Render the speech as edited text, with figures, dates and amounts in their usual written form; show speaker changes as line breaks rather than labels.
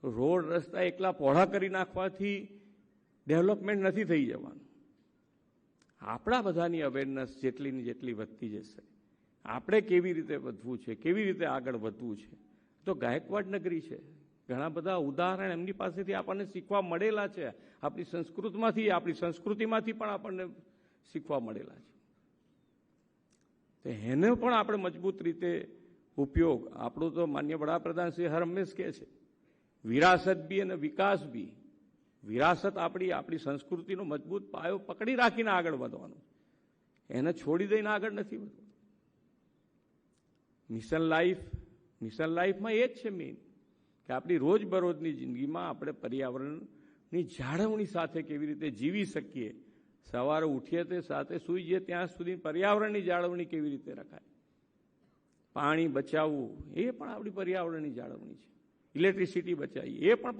Road રસ્તા એકલા પહોળા કરી નાખવાથી ડેવલપમેન્ટ નથી થઈ જવાનું. આપણા બધાની અવેરનેસ જેટલીની જેટલી વધતી જશે, આપણે કેવી રીતે વધવું છે, કેવી રીતે આગળ વધવું છે. તો ગાયકવાડ નગરી છે, ઘણા બધા ઉદાહરણ એમની પાસેથી આપણને શીખવા મળેલા છે. આપણી સંસ્કૃતિમાંથી પણ આપણને શીખવા મળેલા છે. તો એને પણ આપણે મજબૂત રીતે ઉપયોગ, આપણું તો માન્ય વડાપ્રધાન શ્રી હર હંમેશ કહે છે, વિરાસત બી અને વિકાસ બી. વિરાસત આપણી સંસ્કૃતિનો મજબૂત પાયો પકડી રાખીને આગળ વધવાનું, એને છોડી દઈને આગળ નથી વધવાનું. મિશન લાઈફમાં એ જ છે મેઇન, કે આપણી રોજબરોજની જિંદગીમાં આપણે પર્યાવરણની જાળવણી સાથે કેવી રીતે જીવી શકીએ. સવારે ઉઠીએ તે સાથે સૂઈ જઈએ ત્યાં સુધી પર્યાવરણની જાળવણી કેવી રીતે રખાય. પાણી બચાવવું એ પણ આપણી પર્યાવરણની જાળવણી છે. ઇલેક્ટ્રિસિટી બચાવી એ પણ